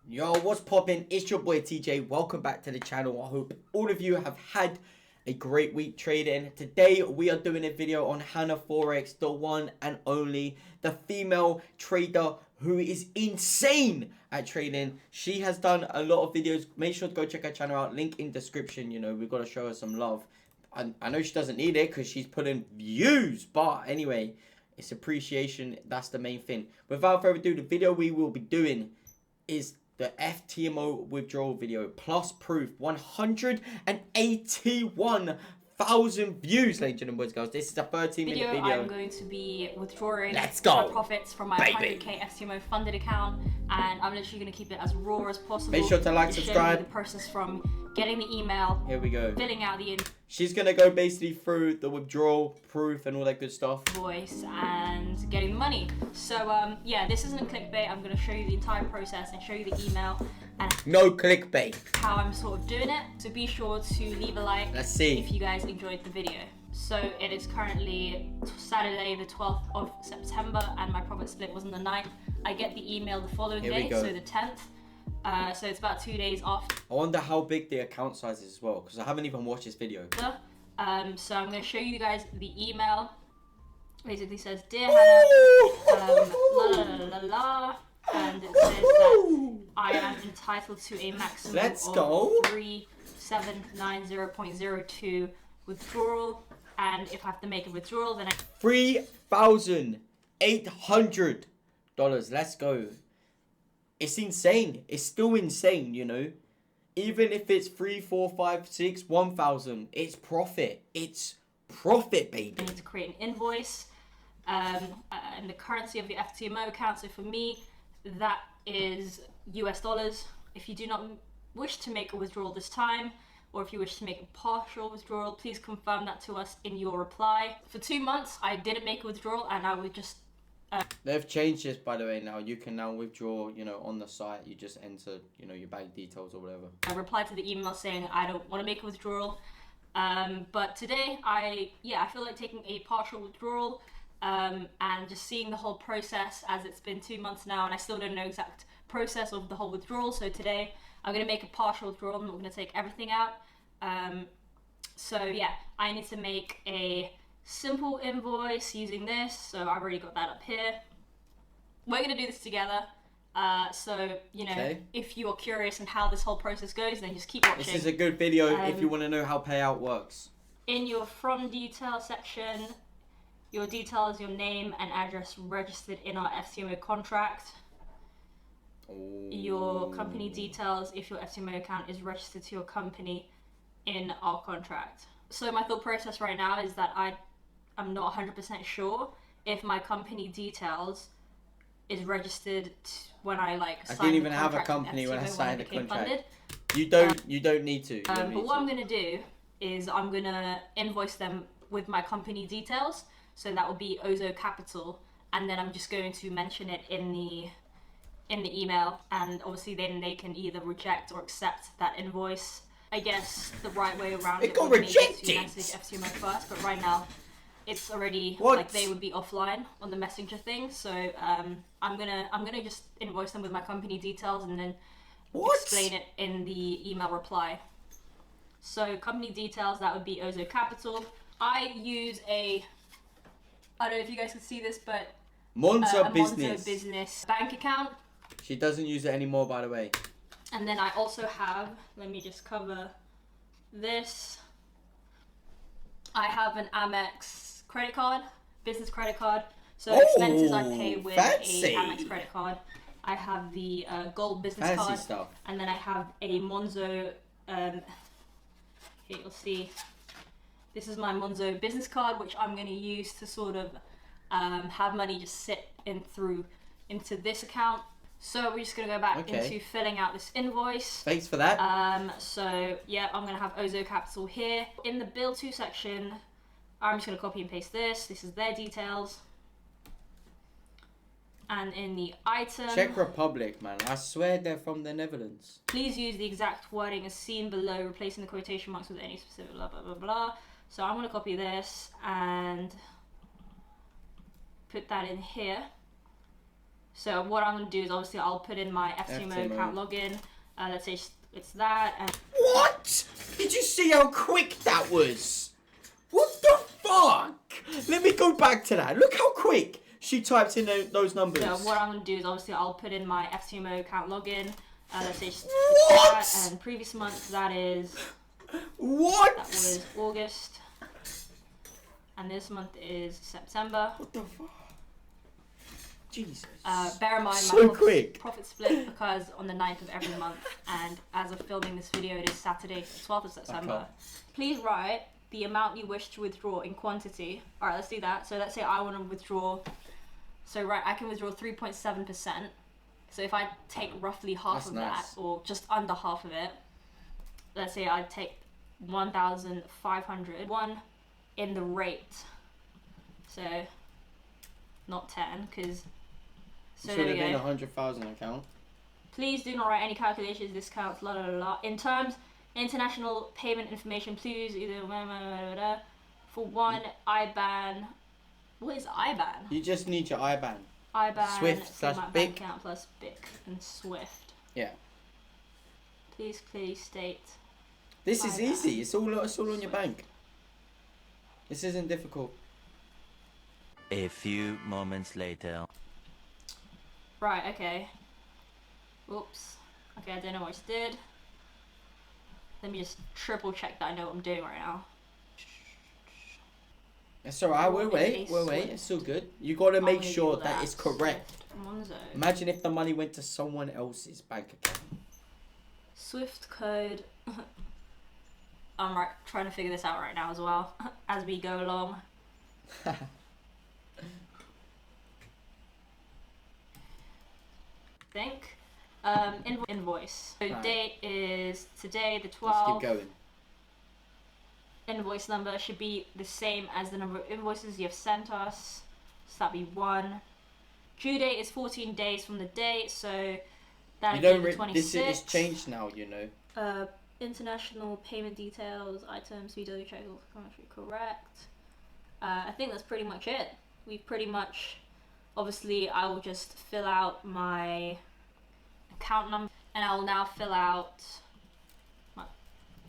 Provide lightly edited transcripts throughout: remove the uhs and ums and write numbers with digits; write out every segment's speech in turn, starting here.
Yo, what's poppin'? It's your boy TJ. Welcome back to the channel. I hope all of you have had a great week trading. Today we are doing a video on Hannah Forex, the one and only, the female trader who is insane at trading. She has done a lot of videos. Make sure to go check her channel out. Link in description. You know, we've got to show her some love. I know she doesn't need it because she's putting views, but anyway, it's appreciation. That's the main thing. Without further ado, the video we will be doing is the FTMO withdrawal video, plus proof. 181,000 views, ladies and boys, girls. This is a 13-minute video. I'm going to be withdrawing my profits from my baby. 100k FTMO funded account, and I'm literally going to keep it as raw as possible. Make sure to like, subscribe. The process from getting the email, here we go, filling out the she's going to go basically through the withdrawal proof and all that good stuff, invoice, and getting the money. So yeah, this isn't a clickbait. I'm going to show you the entire process and show you the email and no clickbait, how I'm sort of doing it. So be sure to leave a like. Let's see if you guys enjoyed the video. So it is currently Saturday the 12th of September, and my profit split was on the 9th. I get the email the following day, so the 10th. So it's about 2 days after. I wonder how big the account size is as well, because I haven't even watched this video. So I'm going to show you guys the email. Basically says, "Dear Hannah, la la la la la," and it says that I am entitled to a maximum of 3790.02 withdrawal, and if I have to make a withdrawal, then $3,800. Let's go. It's insane. It's still insane, you know. Even if it's 3, 4, 5, 6, 1,000, it's profit. It's profit, baby. I need to create an invoice and the currency of the FTMO account. So for me, that is US dollars. If you do not wish to make a withdrawal this time, or if you wish to make a partial withdrawal, please confirm that to us in your reply. For 2 months, I didn't make a withdrawal, and I would just... They've changed this, by the way, now. You can now withdraw, you know, on the site. You just enter, you know, your bank details or whatever. I replied to the email saying I don't want to make a withdrawal. But today, I feel like taking a partial withdrawal and just seeing the whole process, as it's been 2 months now, and I still don't know exact process of the whole withdrawal. So today, I'm going to make a partial withdrawal. I'm not going to take everything out. So yeah, I need to make a simple invoice using this. So I've already got that up here. We're going to do this together. So, you know, if you are curious on how this whole process goes, then just keep watching. This is a good video if you want to know how payout works. In your from detail section, your details, your name and address registered in our FTMO contract. Your company details if your FTMO account is registered to your company in our contract. So my thought process right now is that I'm not 100% sure if my company details is registered when I I didn't even have a company when I signed the contract. You don't need to. But what I'm going to do is I'm going to invoice them with my company details. So that will be Ozo Capital, and then I'm just going to mention it in the email, and obviously then they can either reject or accept that invoice. I guess the right way around it would be to message FTMO first, but right now it's already like they would be offline on the messenger thing. So I'm gonna just invoice them with my company details and then explain it in the email reply. So company details, that would be Ozo Capital. I use I don't know if you guys can see this, but Monzo a business. Monzo business bank account. She doesn't use it anymore, by the way. And then I also have, let me just cover this. I have an Amex credit card, business credit card. So expenses I pay with a Amex credit card. I have the gold business card. Stuff. And then I have a Monzo, here you'll see, this is my Monzo business card, which I'm going to use to sort of have money just sit into this account. So we're just going to go back into filling out this invoice. Thanks for that. So yeah, I'm going to have Ozo Capital here. In the bill to section, I'm just going to copy and paste this. This is their details. And in the item... Czech Republic, man. I swear they're from the Netherlands. Please use the exact wording as seen below, replacing the quotation marks with any specific blah, blah, blah, blah. So I'm going to copy this and put that in here. So what I'm gonna do is obviously I'll put in my FTMO account login. Let's say it's that. And what? Did you see how quick that was? What the fuck? Let me go back to that. Look how quick she types in those numbers. So what I'm gonna do is obviously I'll put in my FTMO account login. Let's say it's what? that, and previous month that is. What? That was August. And this month is September. What the fuck? Jesus. Bear in mind so my quick. Profit split occurs on the 9th of every month, and as of filming this video, it is Saturday, 12th of September. Okay. Please write the amount you wish to withdraw in quantity. All right, let's do that. So let's say I want to withdraw. So right, I can withdraw 3.7%. So if I take roughly half of that, or just under half of it, let's say I take 1,500. One in the rate. So not 10, because. So should there have we been go. 100,000 account. Please do not write any calculations, discounts, la la la la. In terms, international payment information, please either for one IBAN. What is IBAN? You just need your IBAN. IBAN Swift / my BIC. bank account plus BIC and Swift. Yeah. Please clearly state. This is IBAN. easy. It's all on your bank. This isn't difficult. A few moments later. Right, okay. Oops. Okay, I don't know what I just did. Let me just triple check that I know what I'm doing right now. It's alright, we'll wait. It's still good. You gotta make sure that it's correct. Monzo. Imagine if the money went to someone else's bank account. Swift code. I'm trying to figure this out right now as well, as we go along. Think. Invoice. So date is today, the 12th. Let's keep going. Invoice number should be the same as the number of invoices you have sent us. So that'd be 1. Due date is 14 days from the date, so that'd be the 26th. This is changed now, you know. International payment details, items, VW check, correct. I think that's pretty much it. We've pretty much, obviously, I will just fill out my account number, and I will now fill out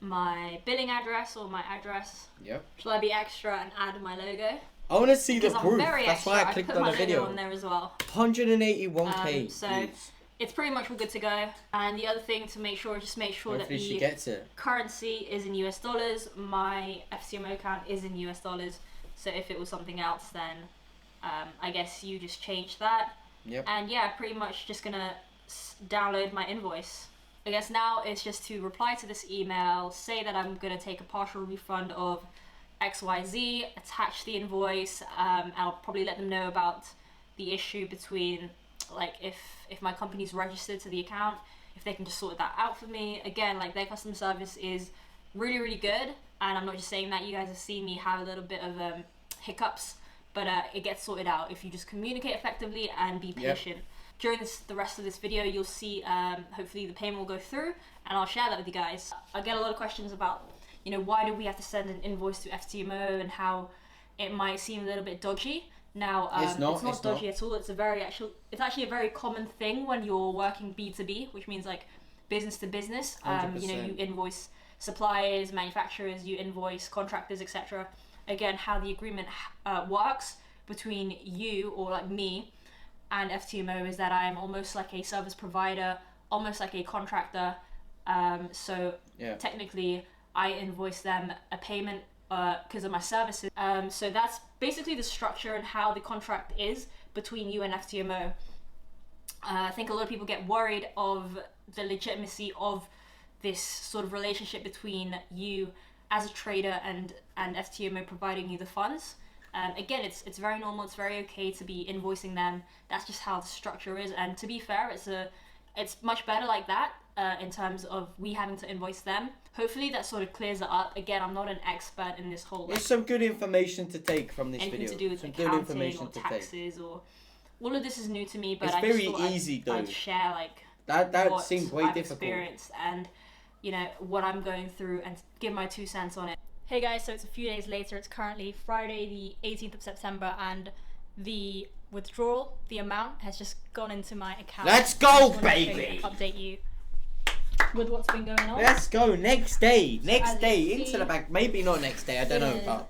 my billing address or my address. Yep. Shall I be extra and add my logo? I want to see the Because proof. I'm very That's extra. why I clicked put on my the logo video. on there as well. 181k. So views. it's pretty much all good to go. And the other thing to make sure, just make sure Hopefully that she the gets it. currency is in US dollars. My FTMO account is in US dollars. So if it was something else, then I guess you just change that. Yep. And yeah, pretty much just gonna download my invoice. I guess now it's just to reply to this email, say that I'm gonna take a partial refund of XYZ, attach the invoice. I'll probably let them know about the issue between, like, if my company's registered to the account, if they can just sort that out for me. Again, like, their customer service is really, really good, and I'm not just saying that. You guys have seen me have a little bit of hiccups, but it gets sorted out if you just communicate effectively and be patient. Yep. During the rest of this video, you'll see hopefully the payment will go through, and I'll share that with you guys. I get a lot of questions about, you know, why do we have to send an invoice to FTMO and how it might seem a little bit dodgy. Now, it's not dodgy at all. It's actually a very common thing when you're working B2B, which means like business to business. You know, you invoice suppliers, manufacturers, you invoice contractors, etc. Again, how the agreement works between you, or like me, and FTMO is that I am almost like a service provider, almost like a contractor. So technically, I invoice them a payment because of my services. So that's basically the structure and how the contract is between you and FTMO. I think a lot of people get worried of the legitimacy of this sort of relationship between you as a trader and FTMO providing you the funds. Again, it's very normal, it's very okay to be invoicing them. That's just how the structure is, and to be fair, it's much better like that in terms of we having to invoice them. Hopefully that sort of clears it up. Again, I'm not an expert in this whole... There's some good information to take from this video. Anything to do with accounting or taxes or... All of this is new to me, but it's very easy though. I'd share like that seems way I've difficult. Experienced and, you know, what I'm going through, and give my 2 cents on it. Hey guys, so it's a few days later. It's currently Friday the 18th of September, and the withdrawal, the amount has just gone into my account. Let's go, I just wanted to baby! update you with what's been going on. Let's go. Next day. Next as day. you Into see- the bank. Maybe not next day. I don't know. Yeah. But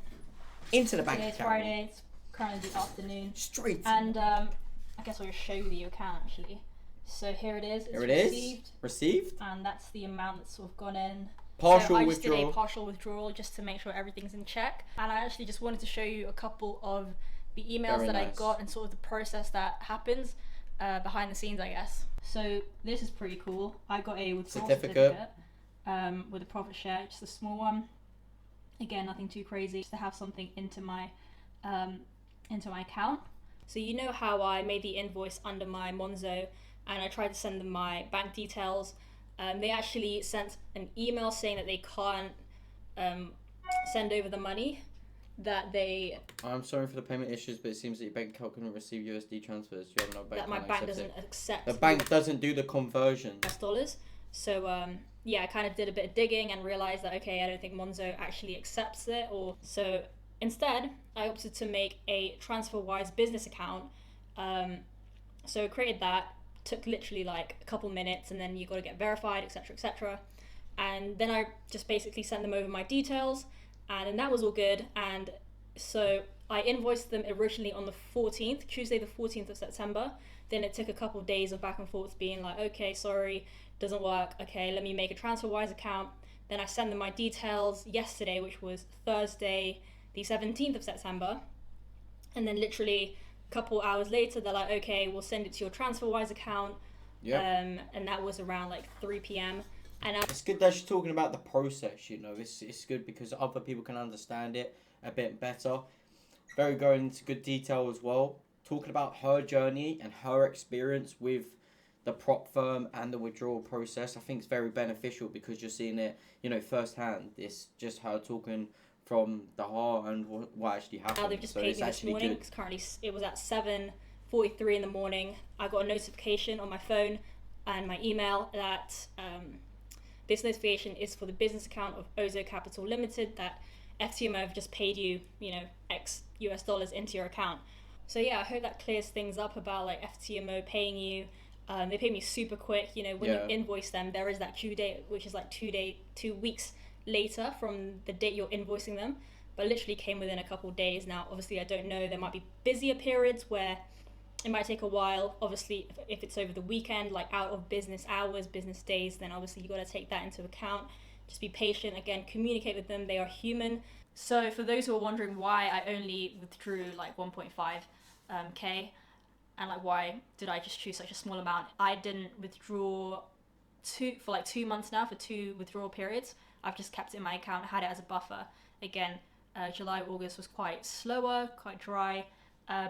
into the bank Today's account. Friday. It's currently the afternoon. Straight. And I guess I'll just show you the account actually. So here it is. It's Here it is. received, Received. and that's the amount that's sort of gone in. Partial So I just withdrawal. did a partial withdrawal just to make sure everything's in check. And I actually just wanted to show you a couple of the emails Very that I nice. got and sort of the process that happens behind the scenes, I guess. So this is pretty cool. I got a withdrawal certificate with a profit share, just a small one. Again, nothing too crazy, just to have something into my account. So you know how I made the invoice under my Monzo and I tried to send them my bank details. They actually sent an email saying that they can't send over the money, that they I'm sorry for the payment issues, but it seems that your bank account couldn't receive USD transfers. You have no bank that my account bank accepts doesn't it. accept The bank doesn't do the conversion. US dollars. So yeah, I kind of did a bit of digging and realized that okay, I don't think Monzo actually accepts it. Or so instead, I opted to make a TransferWise business account. So I created that. Took literally like a couple minutes, and then you got to get verified, etc., etc. And then I just basically sent them over my details, and then that was all good. And so I invoiced them originally on the 14th, Tuesday the 14th of September. Then it took a couple of days of back and forth being like, okay, sorry, doesn't work. Okay, let me make a TransferWise account. Then I sent them my details yesterday, which was Thursday the 17th of September. And then literally a couple hours later, they're like, okay, we'll send it to your TransferWise account. Yeah. And that was around like 3 p.m. And It's good that she's talking about the process, you know. It's good because other people can understand it a bit better. Very going into good detail as well. Talking about her journey and her experience with the prop firm and the withdrawal process, I think it's very beneficial because you're seeing it, you know, firsthand. It's just her talking from the heart and what actually happened. now they've just So paid it's me this actually morning. good. Because currently it was at 7:43 in the morning. I got a notification on my phone and my email that this notification is for the business account of Ozo Capital Limited, that FTMO have just paid you, you know, X US dollars into your account. So yeah, I hope that clears things up about like FTMO paying you. They pay me super quick. You know, when you invoice them, there is that due date, which is like 2 weeks later from the date you're invoicing them, but literally came within a couple of days. Now, obviously, I don't know. There might be busier periods where it might take a while. Obviously, if it's over the weekend, like out of business hours, business days, then obviously you got to take that into account. Just be patient. Again, communicate with them. They are human. So for those who are wondering why I only withdrew like 1.5K, and like why did I just choose such a small amount, I didn't withdraw for like 2 months now, for 2 withdrawal periods. I've just kept it in my account, had it as a buffer. Again, July, August was quite slower, quite dry.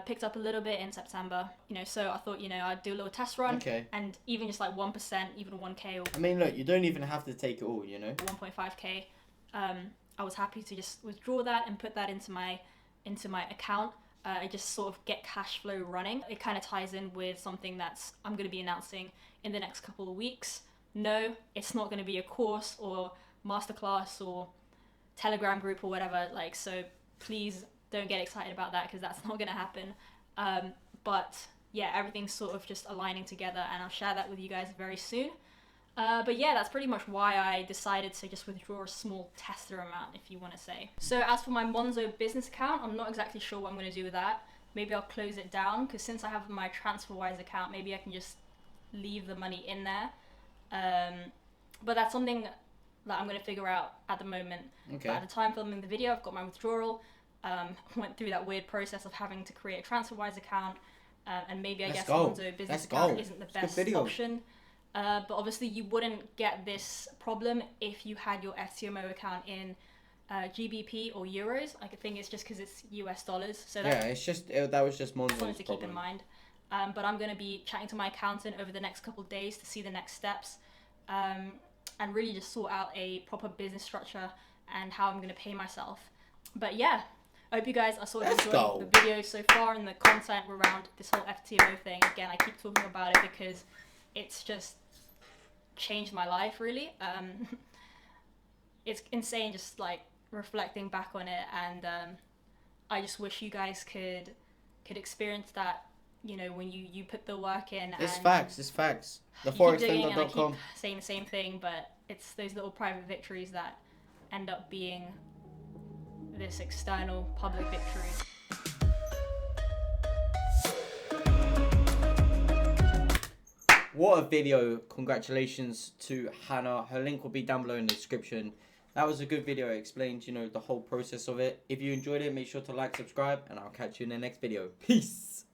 Picked up a little bit in September, you know, so I thought, you know, I'd do a little test run. Okay. And even just like 1%, even 1K or I mean, look, you don't even have to take it all, you know. 1.5K, I was happy to just withdraw that and put that into my account. I just sort of get cash flow running. It kind of ties in with something that's I'm going to be announcing in the next couple of weeks. No, it's not going to be a course or masterclass or Telegram group or whatever. Like, so please don't get excited about that because that's not going to happen. But yeah, everything's sort of just aligning together, and I'll share that with you guys very soon. But yeah, that's pretty much why I decided to just withdraw a small tester amount, if you want to say. So as for my Monzo business account, I'm not exactly sure what I'm going to do with that. Maybe I'll close it down, because since I have my TransferWise account, maybe I can just leave the money in there. But that's something that I'm going to figure out at the moment. Okay. But at the time filming the video, I've got my withdrawal. Went through that weird process of having to create a TransferWise account, and maybe I guess Monzo business account isn't the best option. But obviously you wouldn't get this problem if you had your FTMO account in GBP or euros. I think it's just because it's US dollars. So yeah, it's just that was just Monzo's something to problem. keep in mind. But I'm going to be chatting to my accountant over the next couple of days to see the next steps, and really just sort out a proper business structure and how I'm going to pay myself. But yeah, I hope you guys are sort of enjoying the video so far and the content around this whole FTMO thing. Again, I keep talking about it because it's just changed my life, really. It's insane just like reflecting back on it, and I just wish you guys could experience that you know, when you put the work in. It's and facts. It's facts. The you keep Forex doing it and I FTMO.com. keep saying the same thing, but it's those little private victories that end up being this external public victory. What a video. Congratulations to Hannah. Her link will be down below in the description. That was a good video. It explained, you know, the whole process of it. If you enjoyed it, make sure to like, subscribe, and I'll catch you in the next video. Peace.